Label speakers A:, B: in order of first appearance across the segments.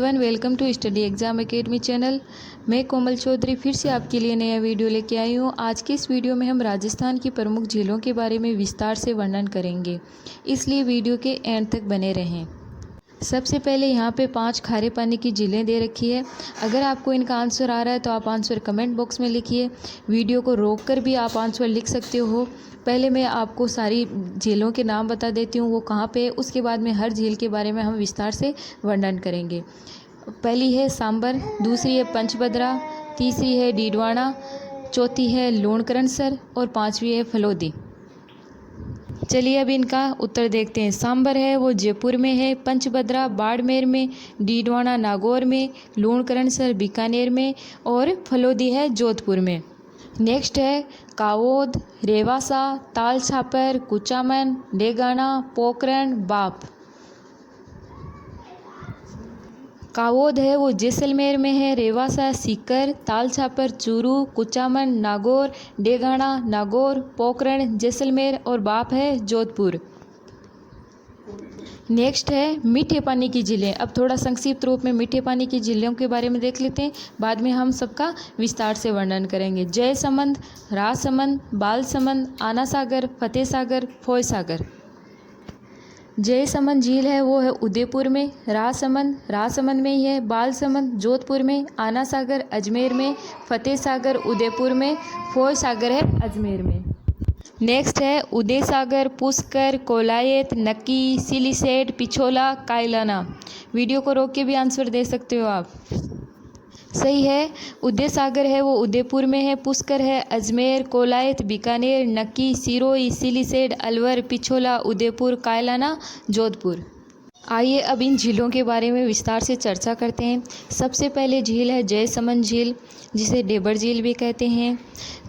A: Everyone, welcome to study exam academy channel. मैं कोमल चौधरी फिर से आपके लिए नया वीडियो लेके आई हूँ। आज के इस वीडियो में हम राजस्थान की प्रमुख झीलों के बारे में विस्तार से वर्णन करेंगे, इसलिए वीडियो के एंड तक बने रहें। सबसे पहले यहाँ पे 5 खारे पानी की झीलें दे रखी है। अगर आपको इनका आंसर आ रहा है तो आप आंसर कमेंट बॉक्स में लिखिए। वीडियो को रोककर भी आप आंसर लिख सकते हो। पहले मैं आपको सारी झीलों के नाम बता देती हूँ वो कहाँ पे है, उसके बाद में हर झील के बारे में हम विस्तार से वर्णन करेंगे। पहली है सांबर, दूसरी है पंचभद्रा, तीसरी है डीडवाना, चौथी है लूणकरणसर और पाँचवीं है फलोदी। चलिए अब इनका उत्तर देखते हैं। सांबर है वो जयपुर में है, पंचभद्रा बाड़मेर में, डीडवाना नागौर में, लूणकरणसर बीकानेर में और फलोदी है जोधपुर में। नेक्स्ट है कावोद, रेवासा, ताल छापर, कुचामन, डेगाना, पोखरण, बाप। कावोद है वो जैसलमेर में है, रेवासा सीकर, ताल छापर चूरू, कुचामन नागौर, डेगाना नागौर, पोखरण जैसलमेर और बाप है जोधपुर। नेक्स्ट है मीठे पानी की झीलें। अब थोड़ा संक्षिप्त रूप में मीठे पानी की झीलों के बारे में देख लेते हैं, बाद में हम सबका विस्तार से वर्णन करेंगे। जयसमंद, राजसमंद, बालसमंद, आना सागर, फतेह सागर, फोय सागर। जयसमंद झील है वो है उदयपुर में, राजसमंद में ही है, बालसमंद जोधपुर में, आना सागर अजमेर में, फतेह सागर उदयपुर में, फोय सागर है अजमेर में। नेक्स्ट है उदय सागर, पुष्कर, कोलायत, नक्की, सिलीसेट, पिछोला, कायलाना। वीडियो को रोक के भी आंसर दे सकते हो आप। सही है, उदय सागर है वो उदयपुर में है, पुष्कर है अजमेर, कोलायत बीकानेर, नक्की, सिरोही, सिलीसेट अलवर, पिछोला उदयपुर, कायलाना जोधपुर। आइए अब इन झीलों के बारे में विस्तार से चर्चा करते हैं। सबसे पहले झील है जयसमंद झील, जिसे डेबर झील भी कहते हैं।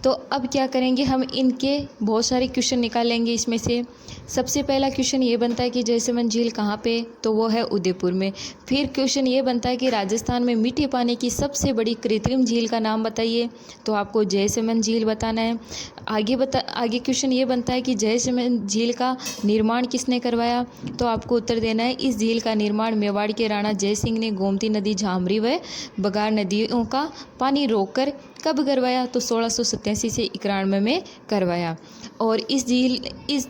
A: तो अब क्या करेंगे, हम इनके बहुत सारे क्वेश्चन निकालेंगे। इसमें से सबसे पहला क्वेश्चन ये बनता है कि जयसमंद झील कहाँ पे, तो वो है उदयपुर में। फिर क्वेश्चन ये बनता है कि राजस्थान में मीठे पानी की सबसे बड़ी कृत्रिम झील का नाम बताइए, तो आपको जयसमंद झील बताना है। आगे क्वेश्चन ये बनता है कि जयसमंद झील का निर्माण किसने करवाया, तो आपको उत्तर देना है इस झील का निर्माण मेवाड़ के राणा जयसिंह ने गोमती नदी, झामरी व बगार नदियों का पानी रोककर कब करवाया, तो 1687 से 91 में करवाया। और इस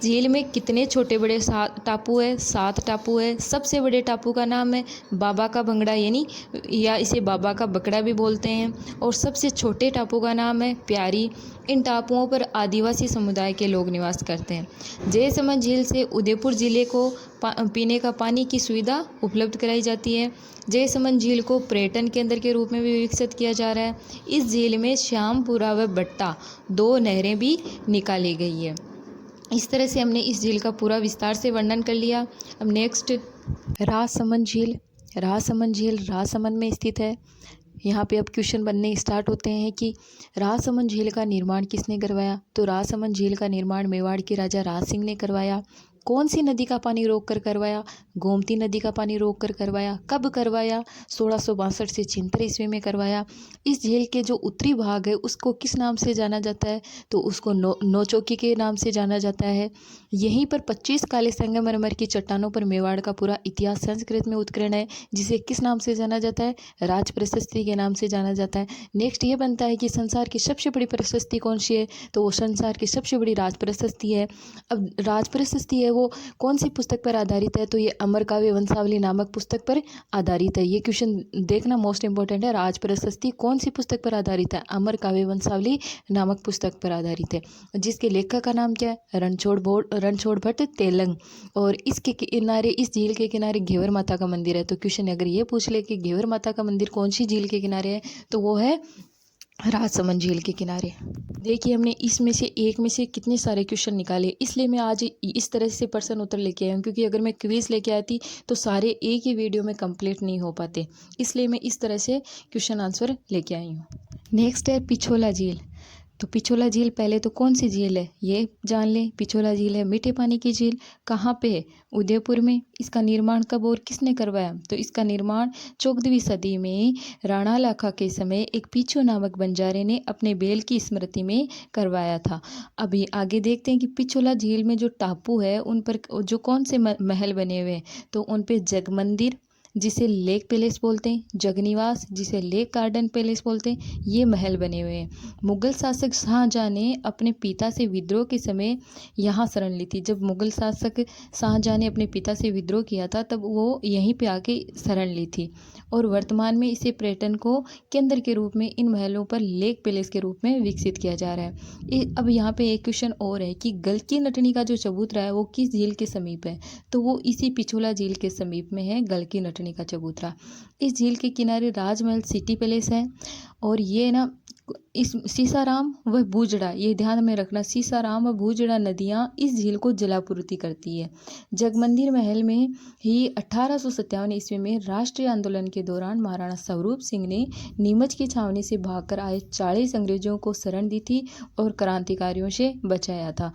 A: झील में कितने छोटे बड़े टापू है, 7 टापू है। सबसे बड़े टापू का नाम है बाबा का भंगड़ा, यानी या इसे बाबा का बकड़ा भी बोलते हैं। और सबसे छोटे टापू का नाम है प्यारी। इन टापुओं पर आदिवासी समुदाय के लोग निवास करते हैं। जयसमंद झील से उदयपुर जिले को पीने का पानी की सुविधा उपलब्ध कराई जाती है। जयसमंद झील को पर्यटन केंद्र के रूप में भी विकसित किया जा रहा है। इस झील में श्यामपुरा व बट्टा 2 नहरें भी निकाली गई है। इस तरह से हमने इस झील का पूरा विस्तार से वर्णन कर लिया। अब नेक्स्ट राजसमंद झील। राजसमंद झील राजसमंद में स्थित है। यहाँ पे अब क्वेश्चन बनने स्टार्ट होते हैं कि राजसमंद झील का निर्माण किसने करवाया, तो राजसमंद झील का निर्माण मेवाड़ के राजा राज सिंह ने करवाया। कौन सी नदी का पानी रोककर करवाया, गोमती नदी का पानी रोककर करवाया। कब करवाया, 1662 से 76 ईस्वी में करवाया। इस झील के जो उत्तरी भाग है उसको किस नाम से जाना जाता है, तो उसको नौचौकी के नाम से जाना जाता है। यहीं पर 25 काले संगमरमर की चट्टानों पर मेवाड़ का पूरा इतिहास संस्कृत में उत्कीर्ण है, जिसे किस नाम से जाना जाता है, राज प्रशस्ति के नाम से जाना जाता है। नेक्स्ट ये बनता है कि संसार की सबसे बड़ी प्रशस्ति कौन सी है, तो वो संसार की सबसे बड़ी राज प्रशस्ति है। अब राज प्रशस्ति है वो कौन सी पुस्तक पर आधारित है, तो ये अमर काव्य वंशावली नामक पुस्तक पर आधारित है। ये क्वेश्चन देखना मोस्ट इंपॉर्टेंट है। राज प्रशस्ति कौन सी पुस्तक पर आधारित है, अमर काव्य वंशावली नामक पुस्तक पर आधारित है, जिसके लेखक का नाम क्या है, रणछोड़ भट्ट तेलंग। और इसके किनारे, इस झील के किनारे घेवर माता का मंदिर है। तो क्वेश्चन अगर ये पूछ ले कि घेवर माता का मंदिर कौन सी झील के किनारे है, तो वो है राजसमंद झील के किनारे। देखिए हमने इसमें से एक में से कितने सारे क्वेश्चन निकाले, इसलिए मैं आज इस तरह से प्रश्न उत्तर लेके आई हूँ, क्योंकि अगर मैं क्विज लेके आती तो सारे एक ही वीडियो में कंप्लीट नहीं हो पाते, इसलिए मैं इस तरह से क्वेश्चन आंसर लेके आई हूँ। नेक्स्ट है पिछोला झील। तो पिछोला झील पहले तो कौन सी झील है ये जान लें। पिछोला झील है मीठे पानी की झील। कहाँ पे है, उदयपुर में। इसका निर्माण कब और किसने करवाया, तो इसका निर्माण 14वीं सदी में राणा लाखा के समय एक पिछो नामक बंजारे ने अपने बेल की स्मृति में करवाया था। अभी आगे देखते हैं कि पिछोला झील में जो टापू है उन पर जो कौन से महल बने हुए हैं, तो उन पे जग मंदिर, जिसे लेक पैलेस बोलते हैं, जगनिवास जिसे लेक गार्डन पैलेस बोलते हैं, ये महल बने हुए हैं। मुगल शासक शाहजहाँ ने अपने पिता से विद्रोह के समय यहाँ शरण ली थी। जब मुगल शासक शाहजहाँ ने अपने पिता से विद्रोह किया था तब वो यहीं पे आके शरण ली थी और वर्तमान में इसे पर्यटन को केंद्र के रूप में इन महलों पर लेक पैलेस के रूप में विकसित किया जा रहा है। अब यहाँ पे एक क्वेश्चन और है कि गलकी नटनी का जो चबूतरा है वो किस झील के समीप है, तो वो इसी पिछोला झील के समीप में है गलकी नटनी का चबूतरा। इस झील के किनारे राजमहल सिटी पैलेस है और ये ना इस सीसाराम व बूजड़ा, ये ध्यान में रखना, सीसाराम व बूजड़ा नदियाँ इस झील को जलापूर्ति करती है। जगमंदिर महल में ही 1857 ईस्वी में राष्ट्रीय आंदोलन के दौरान महाराणा स्वरूप सिंह ने नीमच की छावनी से भागकर आए 40 अंग्रेजों को शरण दी थी और क्रांतिकारियों से बचाया था।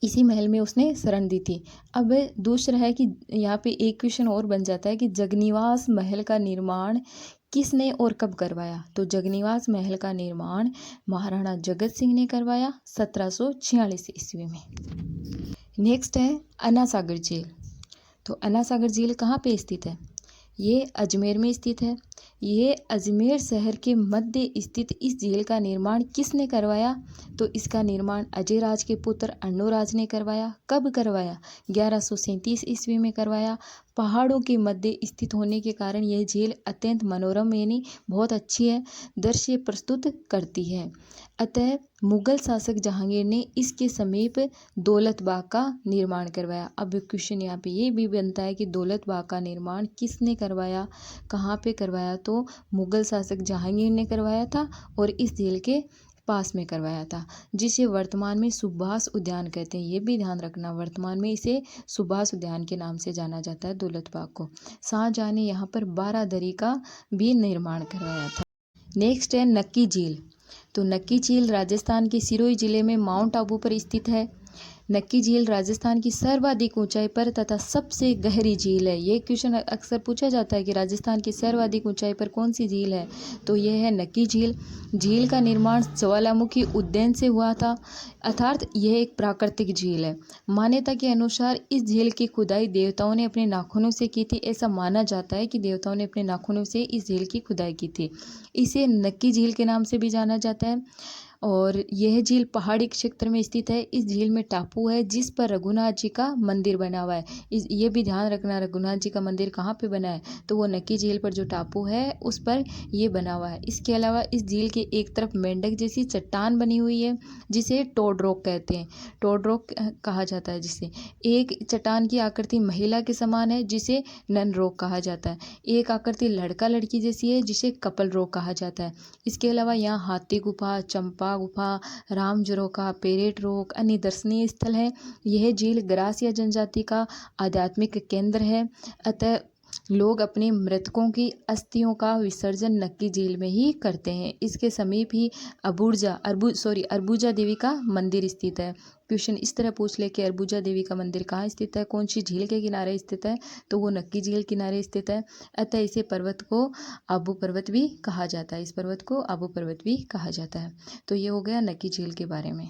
A: इसी महल में उसने शरण दी थी। अब दूसरा है कि यहाँ पे एक क्वेश्चन और बन जाता है कि जगनिवास महल का निर्माण किसने और कब करवाया, तो जगनिवास महल का निर्माण महाराणा जगत सिंह ने करवाया 1746 ईस्वी में। नेक्स्ट है अन्ना सागर झील। तो अन्ना सागर झील कहाँ पे स्थित है, ये अजमेर में स्थित है। ये अजमेर शहर के मध्य स्थित इस झील का निर्माण किसने करवाया, तो इसका निर्माण अजय राज के पुत्र अन्नूराज ने करवाया। कब करवाया, 1137 ईस्वी में करवाया। पहाड़ों के मध्य स्थित होने के कारण यह झील अत्यंत मनोरम यानी बहुत अच्छी है, दृश्य प्रस्तुत करती है। अतः मुगल शासक जहांगीर ने इसके समीप दौलत बाग का निर्माण करवाया। अब क्वेश्चन यहाँ पे ये भी बनता है कि दौलत बाग का निर्माण किसने करवाया, कहाँ पे करवाया, तो मुगल शासक जहांगीर ने करवाया था और इस झील के पास में करवाया था, जिसे वर्तमान में सुभाष उद्यान कहते हैं। ये भी ध्यान रखना, वर्तमान में इसे सुभाष उद्यान के नाम से जाना जाता है दौलत बाग को। शाहजहाँ ने यहाँ पर 12 दरी का भी निर्माण करवाया था। नेक्स्ट है नक्की झील। तो नक्की झील राजस्थान के सिरोही जिले में माउंट आबू पर स्थित है। नक्की झील राजस्थान की सर्वाधिक ऊंचाई पर तथा सबसे गहरी झील है। ये क्वेश्चन अक्सर पूछा जाता है कि राजस्थान की सर्वाधिक ऊंचाई पर कौन सी झील है, तो यह है नक्की झील। झील का निर्माण ज्वालामुखी उद्यान से हुआ था, अर्थात यह एक प्राकृतिक झील है। मान्यता के अनुसार इस झील की खुदाई देवताओं ने अपने नाखूनों से की थी। ऐसा माना जाता है कि देवताओं ने अपने नाखूनों से इस झील की खुदाई की थी। इसे नक्की झील के नाम से भी जाना जाता है और यह झील पहाड़ी क्षेत्र में स्थित है। इस झील में टापू है जिस पर रघुनाथ जी का मंदिर बना हुआ है। ये भी ध्यान रखना, रघुनाथ जी का मंदिर कहाँ पे बना है, तो वो नक्की झील पर जो टापू है उस पर ये बना हुआ है। इसके अलावा इस झील के एक तरफ मेंढक जैसी चट्टान बनी हुई है जिसे टोड रॉक कहते हैं, टोड रॉक कहा जाता है जिसे। एक चट्टान की आकृति महिला के समान है जिसे नन रॉक कहा जाता है। एक आकृति लड़का लड़की जैसी है जिसे कपल रॉक कहा जाता है। इसके अलावा यहाँ हाथी गुफा, चंपा गुफा, राम झरोखा, पेरेट रॉक अन्य दर्शनीय स्थल है। यह झील ग्रासिया जनजाति का आध्यात्मिक केंद्र है। अतः लोग अपने मृतकों की अस्थियों का विसर्जन नक्की झील में ही करते हैं। इसके समीप ही अरबुजा देवी का मंदिर स्थित है। क्वेश्चन इस तरह पूछ ले कि अरबुजा देवी का मंदिर कहाँ स्थित है, कौन सी झील के किनारे स्थित है, तो वो नक्की झील किनारे स्थित है। अतः इसे पर्वत को आबू पर्वत भी कहा जाता है, इस पर्वत को आबू पर्वत भी कहा जाता है। तो ये हो गया नक्की झील के बारे में।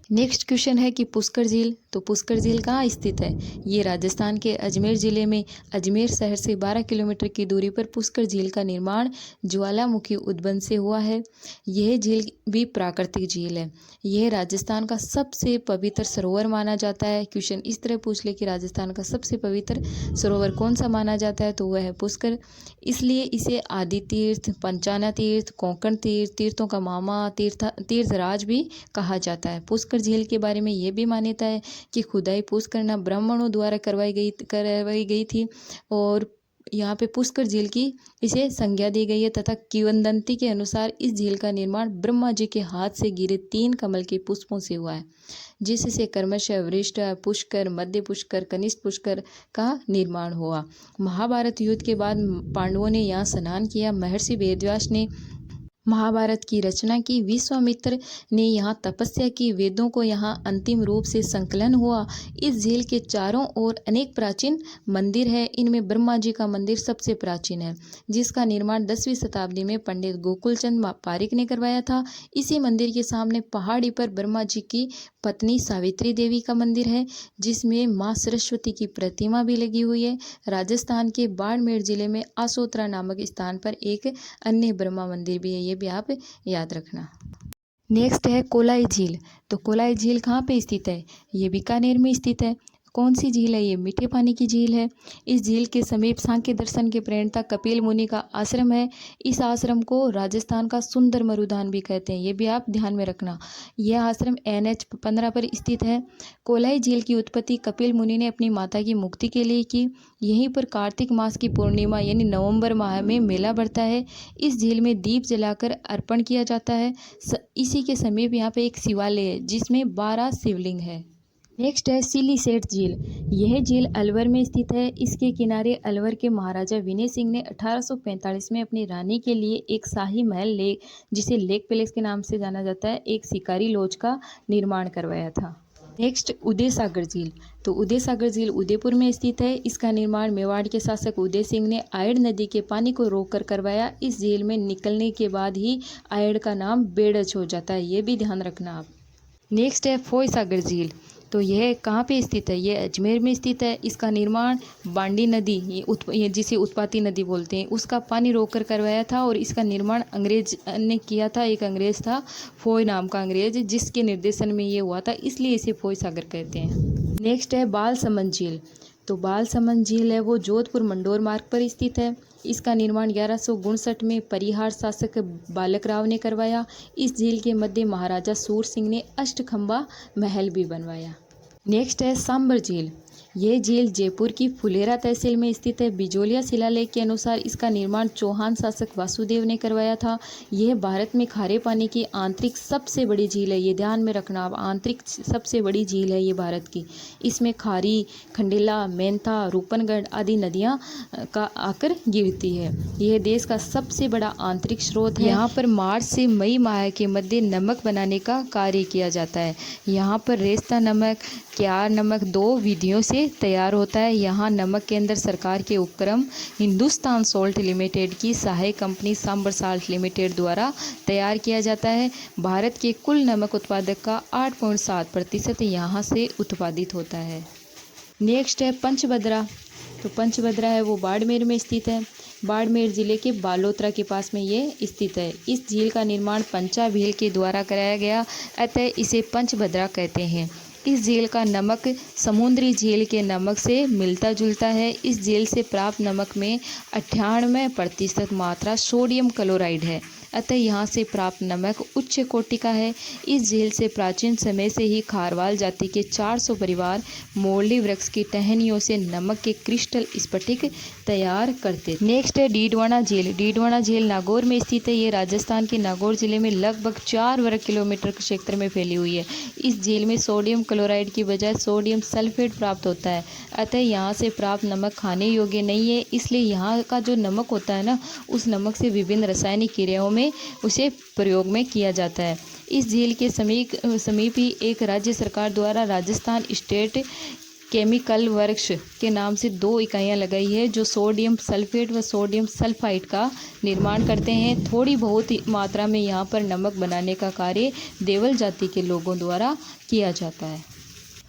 A: नेक्स्ट क्वेश्चन है कि पुष्कर झील। तो पुष्कर झील कहाँ स्थित है, ये राजस्थान के अजमेर जिले में अजमेर शहर से 12 किलोमीटर की दूरी पर पुष्कर झील का निर्माण ज्वालामुखी उद्बन से हुआ है। यह झील भी प्राकृतिक झील है। यह राजस्थान का सबसे पवित्र सरोवर माना जाता है। क्वेश्चन इस तरह पूछ ले कि राजस्थान का सबसे पवित्र सरोवर कौन सा माना जाता है, तो वह है पुष्कर। इसलिए इसे आदि तीर्थ, पंचाना तीर्थ, कोंकण तीर्थ, तीर्थों का मामा, तीर्थराज भी कहा जाता है। पुष्कर झील के बारे में यह भी मान्यता है कि खुदाई पुष्करना ब्राह्मणों द्वारा करवाई गई थी और यहाँ पे पुष्कर झील की इसे संज्ञा दी गई है तथा किंवदंती के अनुसार इस झील का निर्माण ब्रह्मा जी के हाथ से गिरे 3 कमल के पुष्पों से हुआ है, जिससे क्रमशः वृष्ट पुष्कर, मध्य पुष्कर, कनिष्ठ पुष्कर का निर्माण हुआ। महाभारत युद्ध के बाद पांडवों ने यहाँ स्नान किया। महर्षि वेदव्यास ने महाभारत की रचना की। विश्वामित्र ने यहाँ तपस्या की, वेदों को यहाँ अंतिम रूप से संकलन हुआ। इस झील के चारों ओर अनेक प्राचीन मंदिर है। इनमें ब्रह्मा जी का मंदिर सबसे प्राचीन है, जिसका निर्माण 10वीं शताब्दी में पंडित गोकुलचंद पारिक ने करवाया था। इसी मंदिर के सामने पहाड़ी पर ब्रह्मा जी की पत्नी सावित्री देवी का मंदिर है, जिसमें माँ सरस्वती की प्रतिमा भी लगी हुई है। राजस्थान के बाड़मेर जिले में आसोतरा नामक स्थान पर एक अन्य ब्रह्मा मंदिर भी है, ये भी आप याद रखना। नेक्स्ट है कोलाई झील। तो कोलाई झील कहाँ पे स्थित है? ये बीकानेर में स्थित है। कौन सी झील है? ये मीठे पानी की झील है। इस झील के समीप सांख्य दर्शन के प्रणेता कपिल मुनि का आश्रम है। इस आश्रम को राजस्थान का सुंदर मरुधान भी कहते हैं, ये भी आप ध्यान में रखना। यह आश्रम NH 15 पर स्थित है। कोलाई झील की उत्पत्ति कपिल मुनि ने अपनी माता की मुक्ति के लिए की। यहीं पर कार्तिक मास की पूर्णिमा यानी नवंबर माह में मेला बढ़ता है। इस झील में दीप जलाकर अर्पण किया जाता है। इसी के समीप यहाँ पे एक शिवालय है, जिसमें 12 शिवलिंग है। नेक्स्ट है सिलीसेट झील। यह झील अलवर में स्थित है। इसके किनारे अलवर के महाराजा विनय सिंह ने 1845 में अपनी रानी के लिए एक शाही महल लेक, जिसे लेक पैलेस के नाम से जाना जाता है, एक शिकारी लॉज का निर्माण करवाया था। नेक्स्ट उदय सागर झील। तो उदय सागर झील उदयपुर में स्थित है। इसका निर्माण मेवाड़ के शासक उदय सिंह ने आयड़ नदी के पानी को रोककर करवाया। इस झील में निकलने के बाद ही आयड़ का नाम बेड़च हो जाता है, ये भी ध्यान रखना आप। नेक्स्ट है फोय सागर झील। तो यह कहाँ पे स्थित है? ये अजमेर में स्थित है। इसका निर्माण बांडी नदी, ये जिसे उत्पाती नदी बोलते हैं, उसका पानी रोककर करवाया था और इसका निर्माण अंग्रेज ने किया था। एक अंग्रेज था, फोय नाम का अंग्रेज, जिसके निर्देशन में ये हुआ था, इसलिए इसे फोय सागर कहते हैं। नेक्स्ट है बालसमंद झील। तो बालसमंद झील है वो जोधपुर मंडोर मार्ग पर स्थित है। इसका निर्माण 1159 में परिहार शासक बालक राव ने करवाया। इस झील के मध्य महाराजा सूर सिंह ने अष्टखंबा महल भी बनवाया। नेक्स्ट है सांबर झील। यह झील जयपुर की फुलेरा तहसील में स्थित है। बिजोलिया शिलालेख के अनुसार इसका निर्माण चौहान शासक वासुदेव ने करवाया था। यह भारत में खारे पानी की आंतरिक सबसे बड़ी झील है, ये ध्यान में रखना आप। आंतरिक सबसे बड़ी झील है ये भारत की। इसमें खारी, खंडेला, मेंथा, रूपनगढ़ आदि नदियां का आकर गिरती है। यह देश का सबसे बड़ा आंतरिक स्रोत है। यहाँ पर मार्च से मई माह के मध्य नमक बनाने का कार्य किया जाता है। यहाँ पर रेस्ता नमक, क्यार नमक 2 विधियों से तैयार होता है। यहाँ नमक के अंदर सरकार के उपक्रम हिंदुस्तान सॉल्ट लिमिटेड की सहायक कंपनी सांबर साल्ट लिमिटेड द्वारा तैयार किया जाता है। भारत के कुल नमक उत्पादक का 8.7% यहाँ से उत्पादित होता है। नेक्स्ट है पंचभद्रा। तो पंचभद्रा है वो बाड़मेर में स्थित है। बाड़मेर जिले के बालोतरा के पास में ये स्थित है। इस झील का निर्माण पंचा भील के द्वारा कराया गया, अतः इसे पंचभद्रा कहते हैं। इस झील का नमक समुद्री झील के नमक से मिलता जुलता है। इस झील से प्राप्त नमक में 98% मात्रा सोडियम क्लोराइड है, अतः यहाँ से प्राप्त नमक उच्च कोटि का है। इस झील से प्राचीन समय से ही खारवाल जाति के 400 परिवार मोरली वृक्ष की टहनियों से नमक के क्रिस्टल स्फटिक तैयार करते। नेक्स्ट है डीडवाना झील। डीडवाना झील नागौर में स्थित है। ये राजस्थान के नागौर जिले में लगभग 4 वर्ग किलोमीटर के क्षेत्र में फैली हुई है। इस झील में सोडियम क्लोराइड की बजाय सोडियम सल्फेट प्राप्त होता है, अतः यहाँ से प्राप्त नमक खाने योग्य नहीं है। इसलिए यहाँ का जो नमक होता है ना, उस नमक से विभिन्न रासायनिक क्रियाओं में उसे प्रयोग में किया जाता है। इस झील के समीप ही एक राज्य सरकार द्वारा राजस्थान स्टेट केमिकल वर्क्स के नाम से 2 इकाइयाँ लगाई है, जो सोडियम सल्फेट व सोडियम सल्फाइड का निर्माण करते हैं। थोड़ी बहुत मात्रा में यहाँ पर नमक बनाने का कार्य देवल जाति के लोगों द्वारा किया जाता है।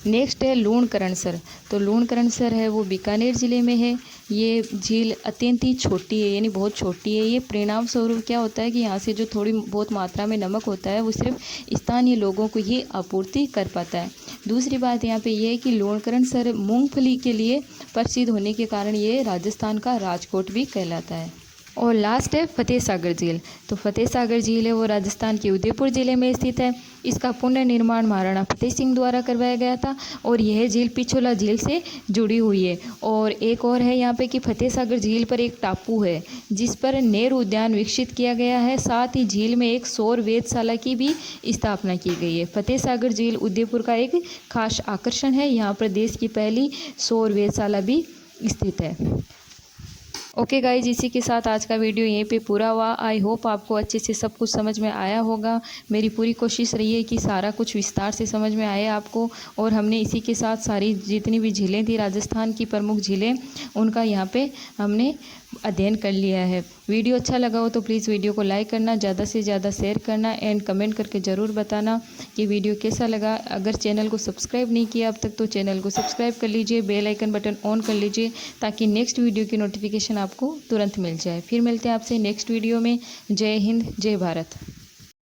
A: नेक्स्ट है लूणकरणसर। तो लूणकरणसर है वो बीकानेर ज़िले में है। ये झील अत्यंत ही छोटी है, यानी बहुत छोटी है। ये परिणाम स्वरूप क्या होता है कि यहाँ से जो थोड़ी बहुत मात्रा में नमक होता है वो सिर्फ स्थानीय लोगों को ही आपूर्ति कर पाता है। दूसरी बात यहाँ पे ये है कि लूणकरणसर मूंगफली के लिए प्रसिद्ध होने के कारण ये राजस्थान का राजकोट भी कहलाता है। और लास्ट है फतेह सागर झील। तो फतेह सागर झील है वो राजस्थान के उदयपुर ज़िले में स्थित है। इसका पुनर्निर्माण महाराणा फतेह सिंह द्वारा करवाया गया था और यह झील पिछोला झील से जुड़ी हुई है। और एक और है यहाँ पे कि फतेह सागर झील पर एक टापू है जिस पर नेहरू उद्यान विकसित किया गया है। साथ ही झील में एक सौर वेधशाला की भी स्थापना की गई है। फतेह सागर झील उदयपुर का एक खास आकर्षण है। यहाँ पर देश की पहली सौर वेधशाला भी स्थित है। ओके गाइज, इसी के साथ आज का वीडियो यहीं पे पूरा हुआ। आई होप आपको अच्छे से सब कुछ समझ में आया होगा। मेरी पूरी कोशिश रही है कि सारा कुछ विस्तार से समझ में आए आपको, और हमने इसी के साथ सारी जितनी भी झीलें थी राजस्थान की प्रमुख झीलें, उनका यहाँ पे हमने अध्ययन कर लिया है। वीडियो अच्छा लगा हो तो प्लीज़ वीडियो को लाइक करना, ज़्यादा से ज़्यादा शेयर करना एंड कमेंट करके ज़रूर बताना कि वीडियो कैसा लगा। अगर चैनल को सब्सक्राइब नहीं किया अब तक तो चैनल को सब्सक्राइब कर लीजिए, बेल आइकन बटन ऑन कर लीजिए ताकि नेक्स्ट वीडियो की नोटिफिकेशन आपको तुरंत मिल जाए। फिर मिलते हैं आपसे नेक्स्ट वीडियो में। जय हिंद, जय भारत।